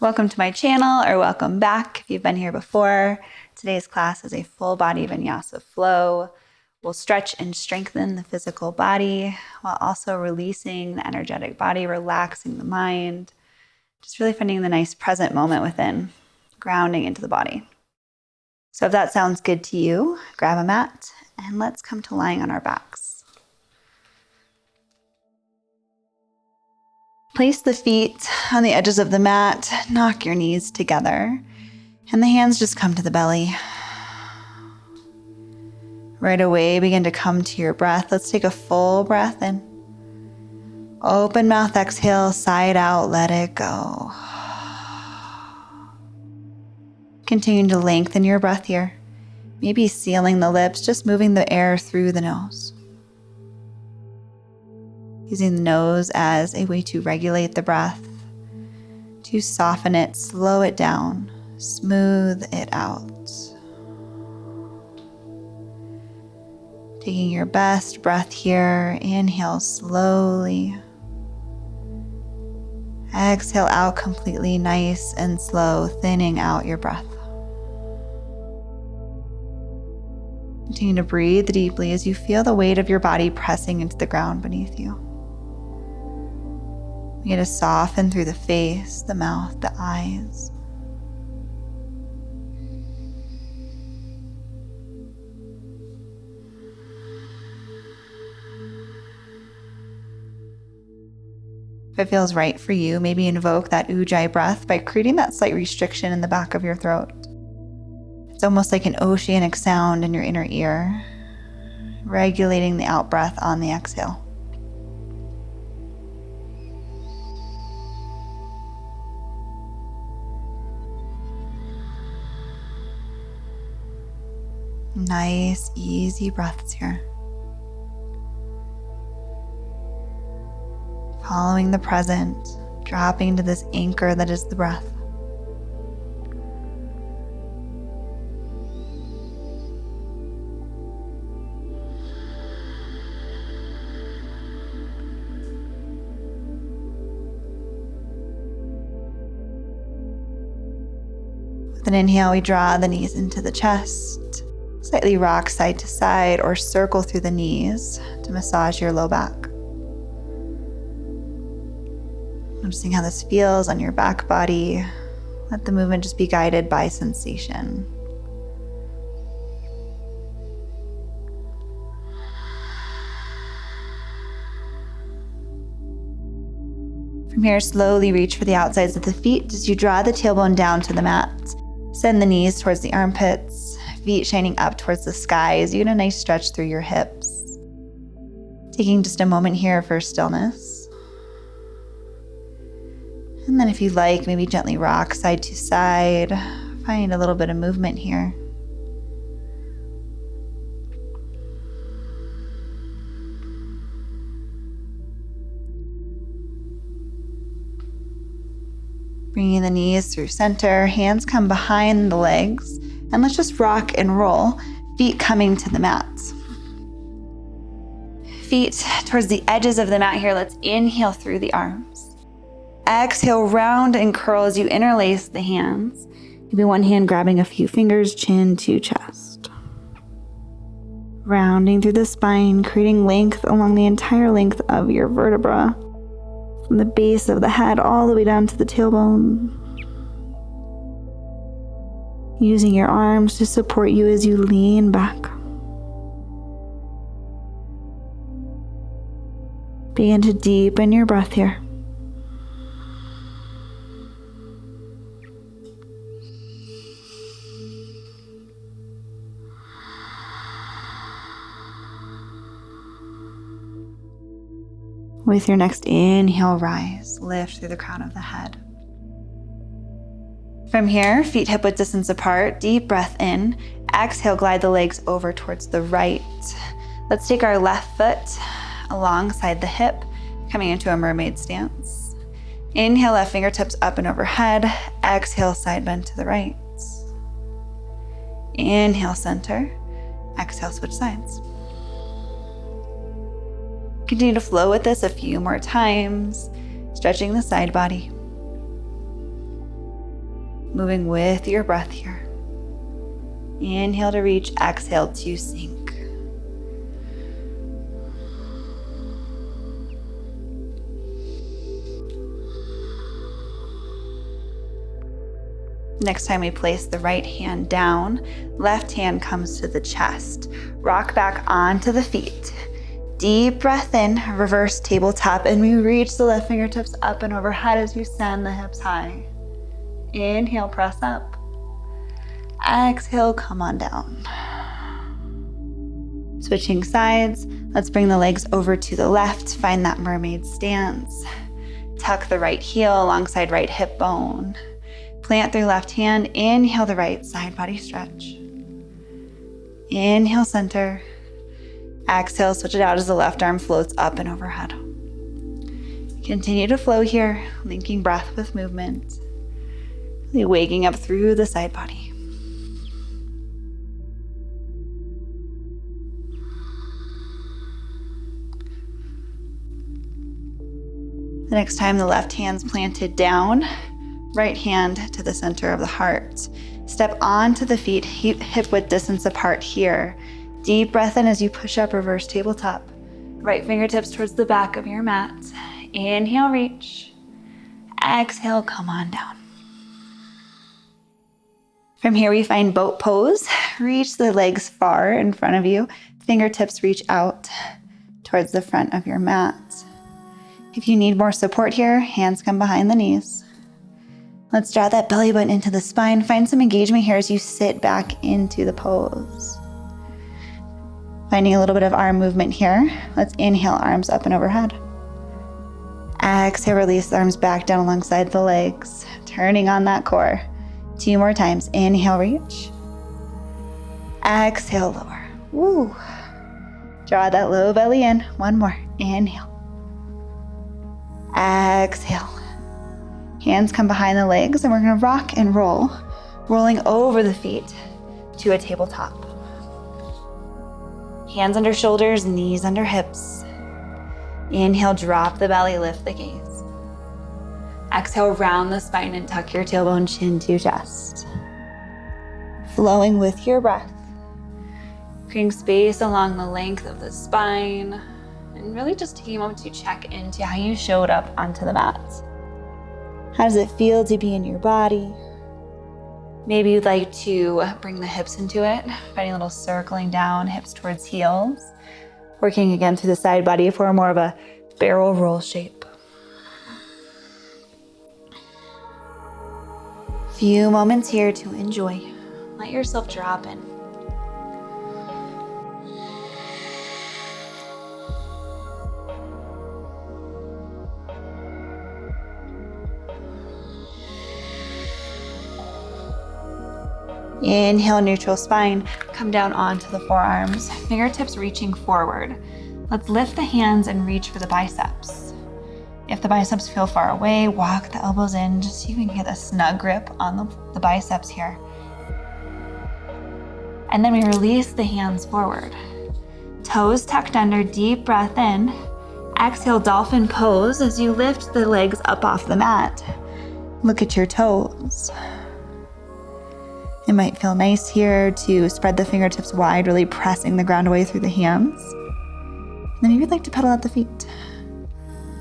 Welcome to my channel, or welcome back if you've been here before. Today's class is a full body vinyasa flow. We'll stretch and strengthen the physical body while also releasing the energetic body, relaxing the mind, just really finding the nice present moment within, grounding into the body. So if that sounds good to you, grab a mat and let's come to lying on our backs. Place the feet on the edges of the mat, knock your knees together, and the hands just come to the belly. Right away, begin to come to your breath. Let's take a full breath in. Open mouth, exhale, side out, let it go. Continue to lengthen your breath here. Maybe sealing the lips, just moving the air through the nose. Using the nose as a way to regulate the breath, to soften it, slow it down, smooth it out. Taking your best breath here, inhale slowly. Exhale out completely, nice and slow, thinning out your breath. Continue to breathe deeply as you feel the weight of your body pressing into the ground beneath you. Begin to soften through the face, the mouth, the eyes. If it feels right for you, maybe invoke that ujjayi breath by creating that slight restriction in the back of your throat. It's almost like an oceanic sound in your inner ear, regulating the out breath on the exhale. Nice, easy breaths here. Following the present, dropping into this anchor that is the breath. With an inhale, we draw the knees into the chest. Slightly rock side to side or circle through the knees to massage your low back. Noticing how this feels on your back body. Let the movement just be guided by sensation. From here, slowly reach for the outsides of the feet as you draw the tailbone down to the mat. Send the knees towards the armpits. Feet shining up towards the sky as you get a nice stretch through your hips. Taking just a moment here for stillness. And then if you like, maybe gently rock side to side. Find a little bit of movement here. Bringing the knees through center, hands come behind the legs. And let's just rock and roll, feet coming to the mat. Feet towards the edges of the mat here. Let's inhale through the arms. Exhale, round and curl as you interlace the hands. Maybe one hand grabbing a few fingers, chin to chest. Rounding through the spine, creating length along the entire length of your vertebra. From the base of the head all the way down to the tailbone. Using your arms to support you as you lean back. Begin to deepen your breath here. With your next inhale, rise, lift through the crown of the head. From here, feet hip-width distance apart, deep breath in. Exhale, glide the legs over towards the right. Let's take our left foot alongside the hip, coming into a mermaid stance. Inhale, left fingertips up and overhead. Exhale, side bend to the right. Inhale, center. Exhale, switch sides. Continue to flow with this a few more times, stretching the side body. moving with your breath here. Inhale to reach, exhale to sink. Next time we place the right hand down, left hand comes to the chest. Rock back onto the feet. Deep breath in, reverse tabletop, and we reach the left fingertips up and overhead as you send the hips high. Inhale, press up. Exhale, come on down. Switching sides, let's bring the legs over to the left, find that mermaid stance. Tuck the right heel alongside right hip bone. Plant through left hand, inhale the right side body stretch. Inhale, center. Exhale, switch it out as the left arm floats up and overhead. Continue to flow here, linking breath with movement. Really waking up through the side body. The next time the left hand's planted down, right hand to the center of the heart. Step onto the feet, hip width distance apart here. Deep breath in as you push up, reverse tabletop. Right fingertips towards the back of your mat. Inhale, reach. Exhale, come on down. From here we find boat pose. Reach the legs far in front of you. Fingertips reach out towards the front of your mat. If you need more support here, hands come behind the knees. Let's draw that belly button into the spine. Find some engagement here as you sit back into the pose. Finding a little bit of arm movement here. Let's inhale, arms up and overhead. Exhale, release the arms back down alongside the legs. Turning on that core. 2 more times. Inhale, reach. Exhale, lower. Woo. Draw that low belly in. 1 more. Inhale. Exhale. Hands come behind the legs and we're gonna rock and roll, rolling over the feet to a tabletop. Hands under shoulders, knees under hips. Inhale, drop the belly, lift the gaze. Exhale, round the spine and tuck your tailbone, chin to chest. Flowing with your breath. Creating space along the length of the spine. And really just taking a moment to check into how you showed up onto the mat. How does it feel to be in your body? Maybe you'd like to bring the hips into it, finding a little circling down, hips towards heels. Working again through the side body for more of a barrel roll shape. Few moments here to enjoy. Let yourself drop in. Inhale, neutral spine, come down onto the forearms, fingertips reaching forward. Let's lift the hands and reach for the biceps. If the biceps feel far away, walk the elbows in just so you can get a snug grip on the biceps here. And then we release the hands forward. Toes tucked under, deep breath in. Exhale, dolphin pose as you lift the legs up off the mat. Look at your toes. It might feel nice here to spread the fingertips wide, really pressing the ground away through the hands. And then maybe you'd like to pedal out the feet.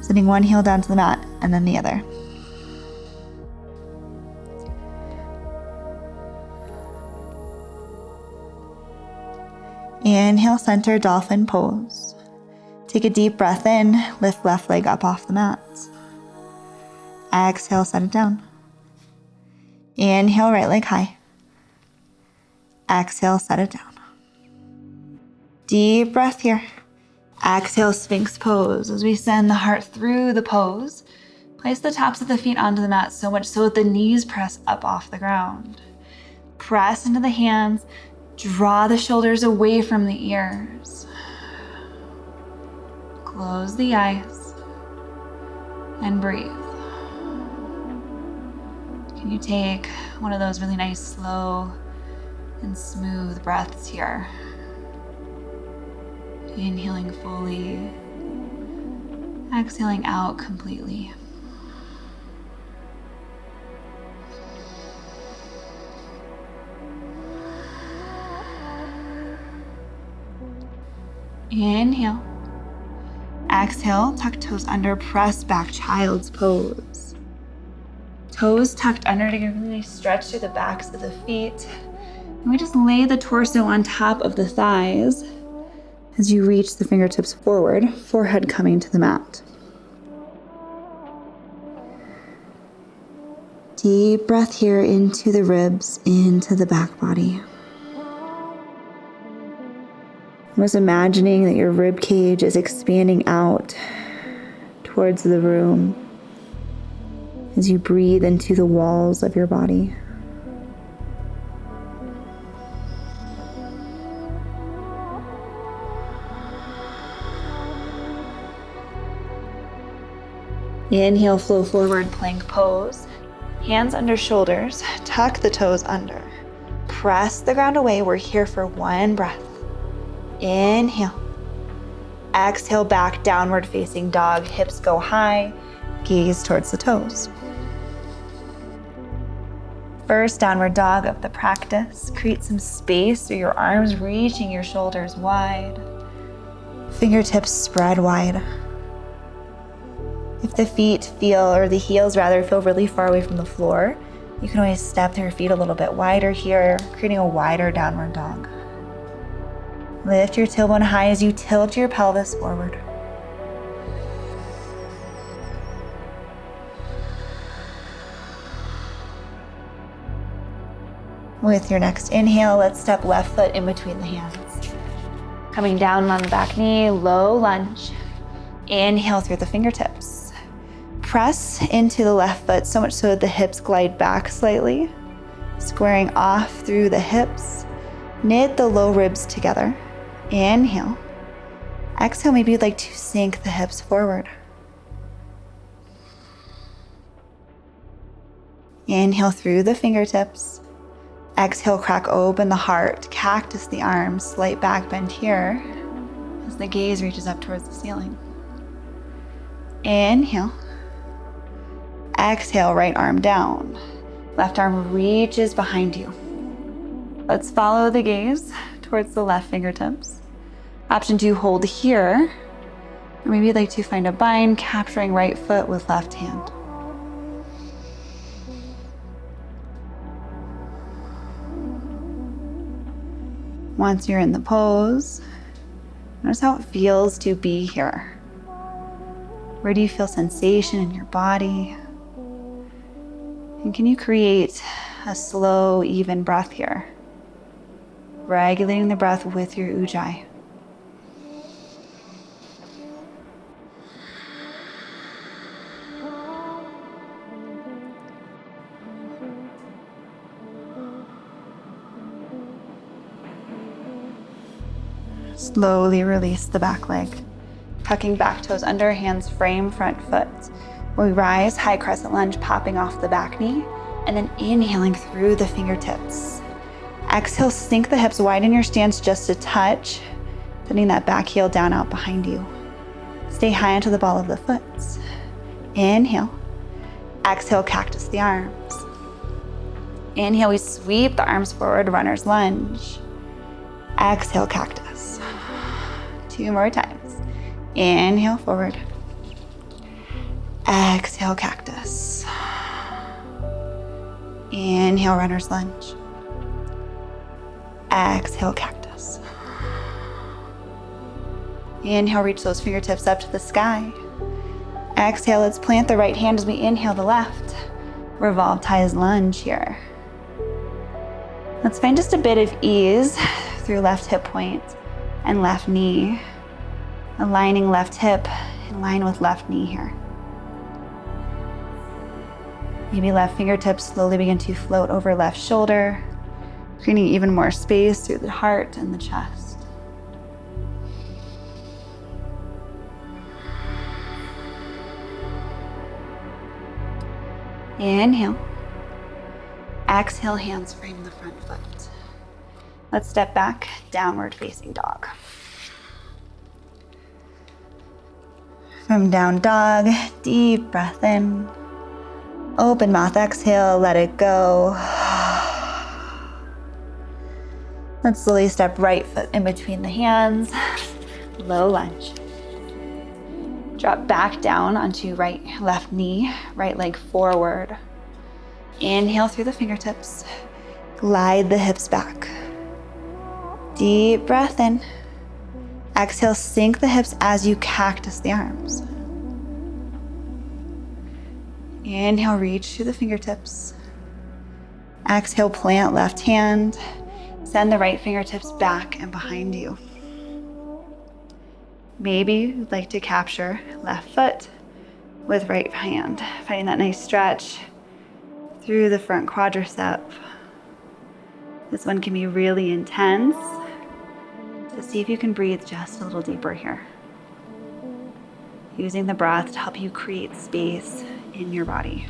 Sitting one heel down to the mat and then the other. Inhale, center, dolphin pose. Take a deep breath in, lift left leg up off the mat. Exhale, set it down. Inhale, right leg high. Exhale, set it down. Deep breath here. Exhale, Sphinx pose. As we send the heart through the pose, place the tops of the feet onto the mat so much so that the knees press up off the ground. Press into the hands. Draw the shoulders away from the ears. Close the eyes and breathe. Can you take one of those really nice, slow, and smooth breaths here? Inhaling fully, exhaling out completely. Inhale. Exhale, tuck toes under, press back, child's pose. Toes tucked under to really stretch through the backs of the feet. And we just lay the torso on top of the thighs as you reach the fingertips forward, forehead coming to the mat. Deep breath here into the ribs, into the back body. Almost imagining that your rib cage is expanding out towards the room as you breathe into the walls of your body. Inhale, flow forward, plank pose. Hands under shoulders, tuck the toes under. Press the ground away. We're here for one breath. Inhale. Exhale, back, downward facing dog. Hips go high, gaze towards the toes. First downward dog of the practice. Create some space through your arms, reaching your shoulders wide. Fingertips spread wide. If the feet feel, or the heels rather, feel really far away from the floor, you can always step your feet a little bit wider here, creating a wider downward dog. Lift your tailbone high as you tilt your pelvis forward. With your next inhale, let's step left foot in between the hands. Coming down on the back knee, low lunge. Inhale through the fingertips. Press into the left foot so much so that the hips glide back slightly, squaring off through the hips. Knit the low ribs together. Inhale. Exhale, maybe you'd like to sink the hips forward. Inhale through the fingertips. Exhale, crack open the heart, cactus the arms, slight back bend here as the gaze reaches up towards the ceiling. Inhale. Exhale, right arm down. Left arm reaches behind you. Let's follow the gaze towards the left fingertips. Option 2, hold here. Or maybe you'd like to find a bind, capturing right foot with left hand. Once you're in the pose, notice how it feels to be here. Where do you feel sensation in your body? And can you create a slow, even breath here? Regulating the breath with your ujjayi. Slowly release the back leg. Tucking back toes under, hands frame front foot. We rise, high crescent lunge, popping off the back knee, and then inhaling through the fingertips. Exhale, sink the hips, widen your stance just a touch, sending that back heel down out behind you. Stay high onto the ball of the foot. Inhale. Exhale, cactus the arms. Inhale, we sweep the arms forward, runner's lunge. Exhale, cactus. 2 more times. Inhale, forward. Exhale, cactus. Inhale, runner's lunge. Exhale, cactus. Inhale, reach those fingertips up to the sky. Exhale, let's plant the right hand as we inhale the left. Revolve ties lunge here. Let's find just a bit of ease through left hip point and left knee. Aligning left hip in line with left knee here. Maybe left fingertips slowly begin to float over left shoulder, creating even more space through the heart and the chest. Inhale. Exhale, hands frame the front foot. Let's step back, downward facing dog. From down dog, deep breath in. Open mouth, exhale, let it go. Let's slowly step right foot in between the hands. Low lunge. Drop back down onto left knee, right leg forward. Inhale through the fingertips. Glide the hips back. Deep breath in. Exhale, sink the hips as you cactus the arms. Inhale, reach through the fingertips. Exhale, plant left hand. Send the right fingertips back and behind you. Maybe you'd like to capture left foot with right hand. Finding that nice stretch through the front quadricep. This one can be really intense. So see if you can breathe just a little deeper here. Using the breath to help you create space in your body.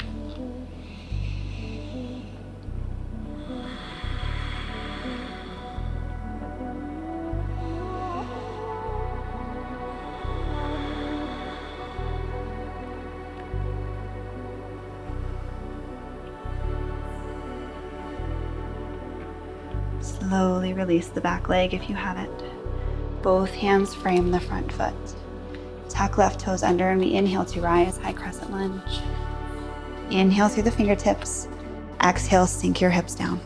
Slowly release the back leg if you have it. Both hands frame the front foot. Tuck left toes under and we inhale to rise, high crescent lunge. Inhale through the fingertips. Exhale, sink your hips down.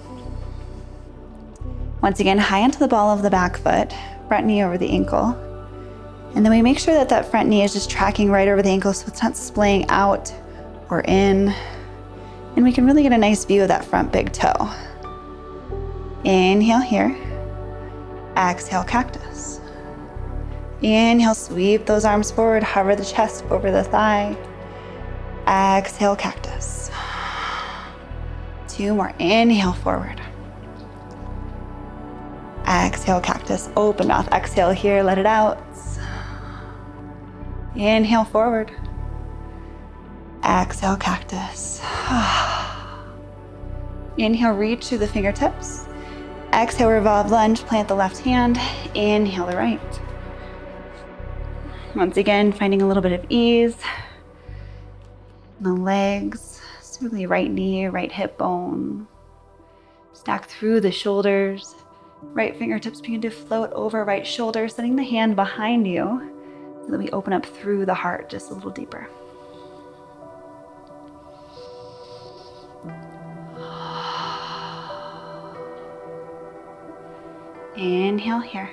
Once again, high onto the ball of the back foot, front knee over the ankle. And then we make sure that that front knee is just tracking right over the ankle so it's not splaying out or in. And we can really get a nice view of that front big toe. Inhale here. Exhale, cactus. Inhale, sweep those arms forward, hover the chest over the thigh. Exhale, cactus. 2 more. Inhale, forward. Exhale, cactus. Open mouth. Exhale here, let it out. Inhale, forward. Exhale, cactus. Inhale, reach through the fingertips. Exhale, revolve lunge, plant the left hand. Inhale, the right. Once again, finding a little bit of ease in the legs, certainly right knee, right hip bone. Stack through the shoulders. Right fingertips begin to float over right shoulder, setting the hand behind you so that we open up through the heart just a little deeper. Inhale here.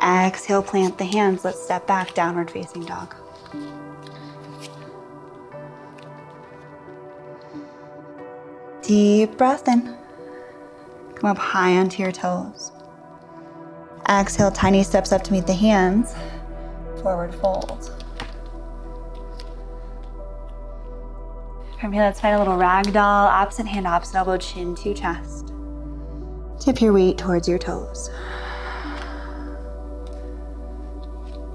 Exhale, plant the hands. Let's step back, downward facing dog. Deep breath in. Come up high onto your toes. Exhale, tiny steps up to meet the hands. Forward fold. From here, let's find a little ragdoll. Opposite hand, opposite elbow, chin to chest. Tip your weight towards your toes.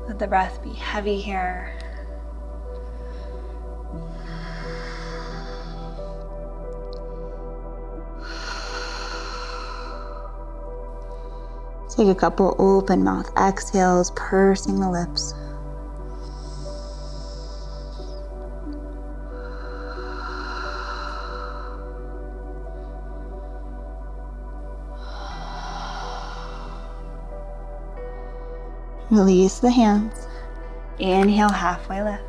Let the breath be heavy here. Take a couple open mouth exhales, pursing the lips. Release the hands. Inhale, halfway lift.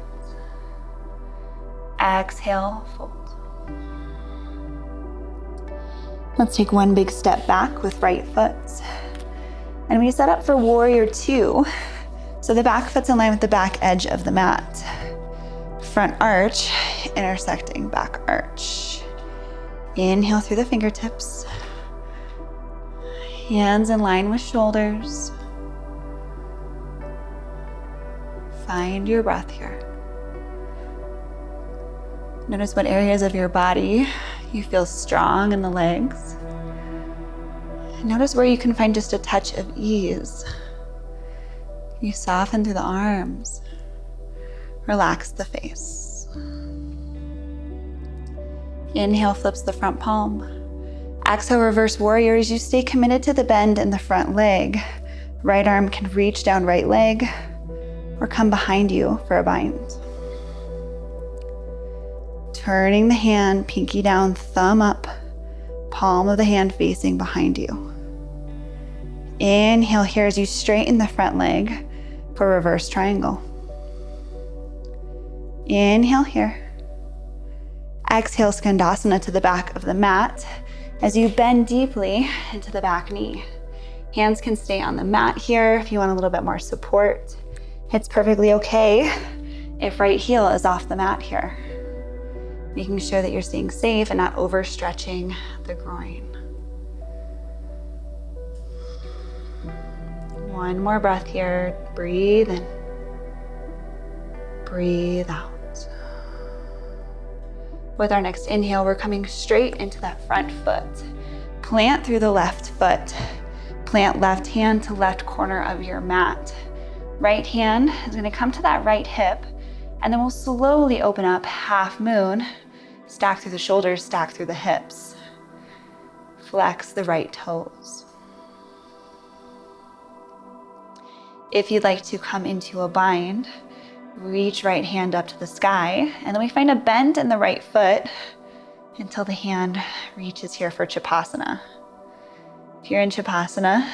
Exhale, fold. Let's take one big step back with right foot. And we set up for warrior 2. So the back foot's in line with the back edge of the mat. Front arch, intersecting back arch. Inhale through the fingertips. Hands in line with shoulders. Find your breath here. Notice what areas of your body you feel strong in the legs. Notice where you can find just a touch of ease. You soften through the arms. Relax the face. Inhale, flips the front palm. Exhale, reverse warrior as you stay committed to the bend in the front leg. Right arm can reach down right leg or come behind you for a bind. Turning the hand, pinky down, thumb up, palm of the hand facing behind you. Inhale here as you straighten the front leg, for reverse triangle. Inhale here. Exhale, Skandasana to the back of the mat as you bend deeply into the back knee. Hands can stay on the mat here if you want a little bit more support. It's perfectly okay if right heel is off the mat here. Making sure that you're staying safe and not overstretching the groin. One more breath here. Breathe in. Breathe out. With our next inhale, we're coming straight into that front foot. Plant through the left foot. Plant left hand to left corner of your mat. Right hand is going to come to that right hip, and then we'll slowly open up half moon. Stack through the shoulders, stack through the hips. Flex the right toes. If you'd like to come into a bind, reach right hand up to the sky, and then we find a bend in the right foot until the hand reaches here for Chapasana. If you're in Chapasana,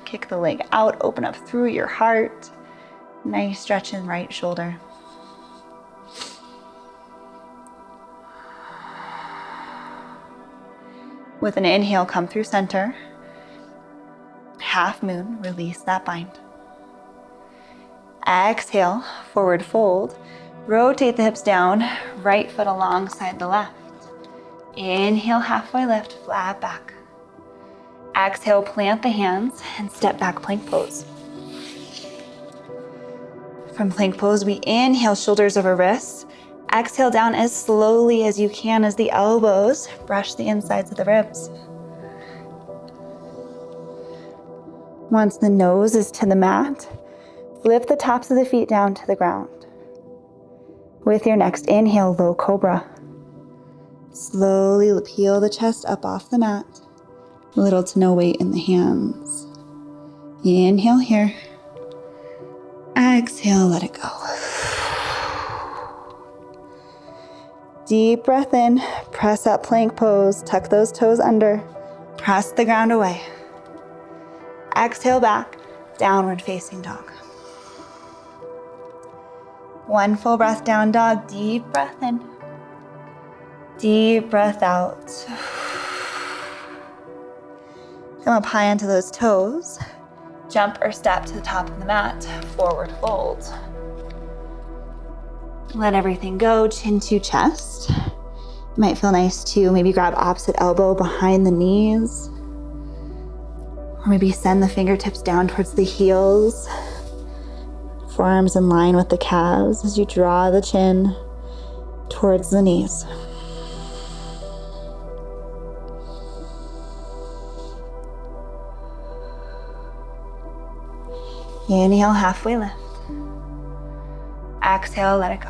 kick the leg out, open up through your heart. Nice stretch in right shoulder. With an inhale, come through center. Half moon, release that bind. Exhale, forward fold. Rotate the hips down, right foot alongside the left. Inhale, halfway lift, flat back. Exhale, plant the hands and step back plank pose. From plank pose, we inhale, shoulders over wrists. Exhale down as slowly as you can as the elbows brush the insides of the ribs. Once the nose is to the mat, flip the tops of the feet down to the ground. With your next inhale, low cobra. Slowly peel the chest up off the mat. Little to no weight in the hands. Inhale here. Exhale, let it go. Deep breath in, press up plank pose, tuck those toes under, press the ground away. Exhale back, downward facing dog. One full breath, down dog, deep breath in. Deep breath out. Come up high onto those toes. Jump or step to the top of the mat, forward fold. Let everything go, chin to chest. It might feel nice to maybe grab opposite elbow behind the knees. Or maybe send the fingertips down towards the heels. Forearms in line with the calves as you draw the chin towards the knees. Inhale, halfway lift. Exhale, let it go.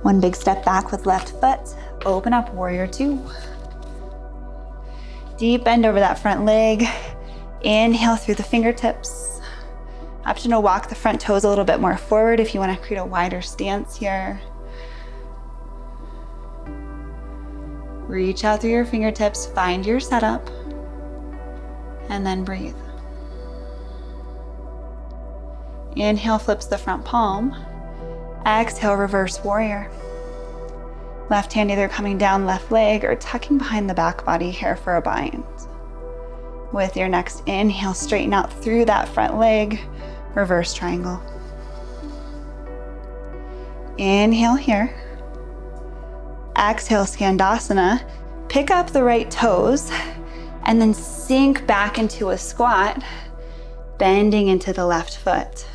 One big step back with left foot. Open up, warrior two. Deep bend over that front leg. Inhale through the fingertips. Option to walk the front toes a little bit more forward if you want to create a wider stance here. Reach out through your fingertips, find your setup, and then breathe. Inhale, flips the front palm. Exhale, reverse warrior. Left hand either coming down left leg or tucking behind the back body here for a bind. With your next inhale, straighten out through that front leg, reverse triangle. Inhale here. Exhale, Skandasana. Pick up the right toes and then sink back into a squat, bending into the left foot.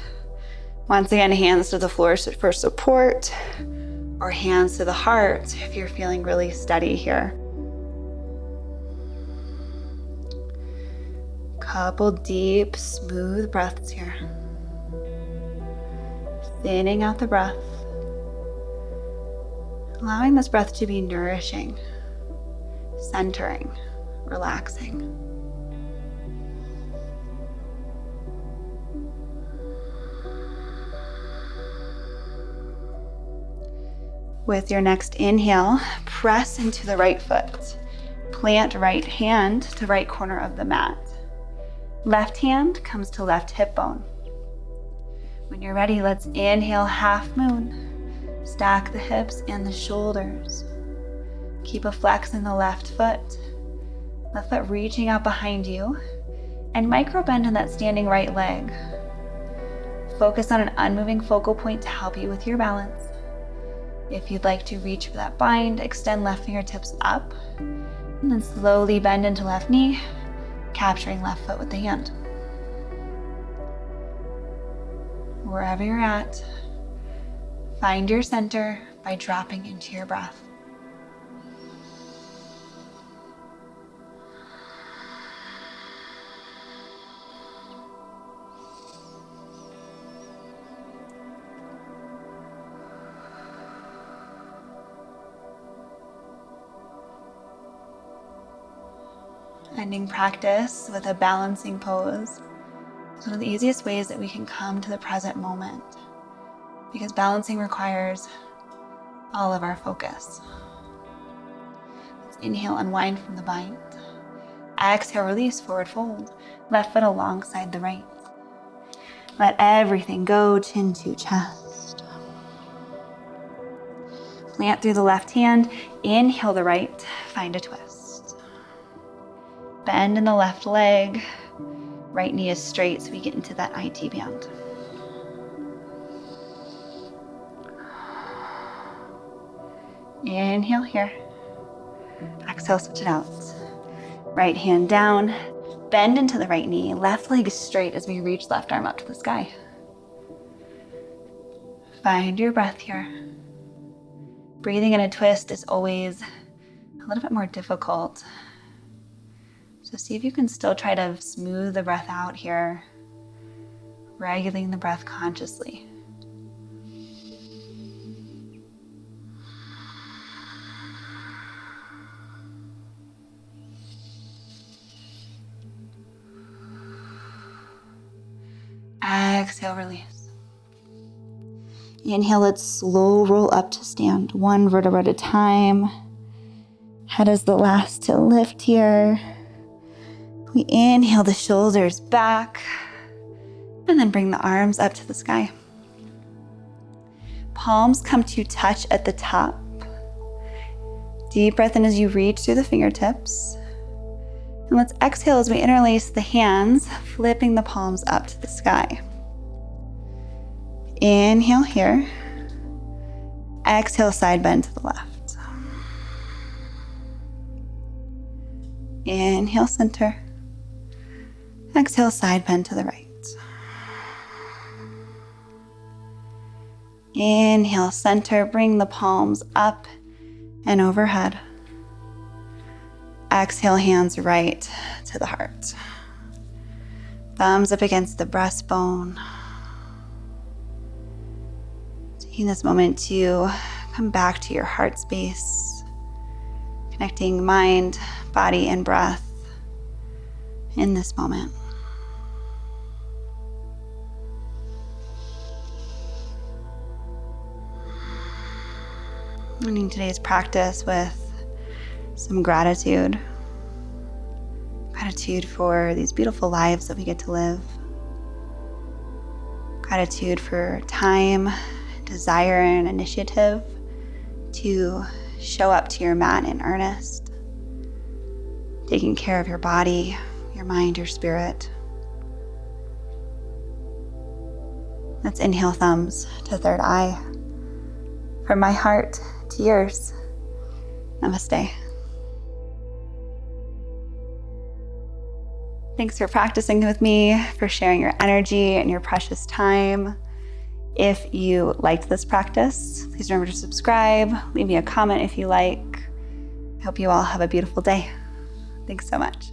Once again, hands to the floor for support, or hands to the heart if you're feeling really steady here. Couple deep, smooth breaths here. Thinning out the breath. Allowing this breath to be nourishing, centering, relaxing. With your next inhale, press into the right foot. Plant right hand to right corner of the mat. Left hand comes to left hip bone. When you're ready, let's inhale half moon. Stack the hips and the shoulders. Keep a flex in the left foot reaching out behind you, and micro bend in that standing right leg. Focus on an unmoving focal point to help you with your balance. If you'd like to reach for that bind, extend left fingertips up, and then slowly bend into left knee, capturing left foot with the hand. Wherever you're at, find your center by dropping into your breath. Ending practice with a balancing pose. It's one of the easiest ways that we can come to the present moment, because balancing requires all of our focus. Let's inhale, unwind from the bind. Exhale, release, forward fold. Left foot alongside the right. Let everything go, chin to chest. Plant through the left hand. Inhale the right, find a twist. Bend in the left leg. Right knee is straight so we get into that IT band. Inhale here. Exhale, switch it out. Right hand down. Bend into the right knee. Left leg is straight as we reach left arm up to the sky. Find your breath here. Breathing in a twist is always a little bit more difficult. So see if you can still try to smooth the breath out here, regulating the breath consciously. Exhale, release. Inhale, let's slow roll up to stand, one vertebra at a time. Head is the last to lift here. We inhale the shoulders back, and then bring the arms up to the sky. Palms come to touch at the top. Deep breath in as you reach through the fingertips. And let's exhale as we interlace the hands, flipping the palms up to the sky. Inhale here. Exhale, side bend to the left. Inhale, center. Exhale, side bend to the right. Inhale, center, bring the palms up and overhead. Exhale, hands right to the heart. Thumbs up against the breastbone. Taking this moment to come back to your heart space, connecting mind, body, and breath in this moment. Ending today's practice with some gratitude. Gratitude for these beautiful lives that we get to live. Gratitude for time, desire, and initiative to show up to your mat in earnest. Taking care of your body, your mind, your spirit. Let's inhale, thumbs to third eye. From my heart to yours. Namaste. Thanks for practicing with me, for sharing your energy and your precious time. If you liked this practice, please remember to subscribe, leave me a comment if you like. I hope you all have a beautiful day. Thanks so much.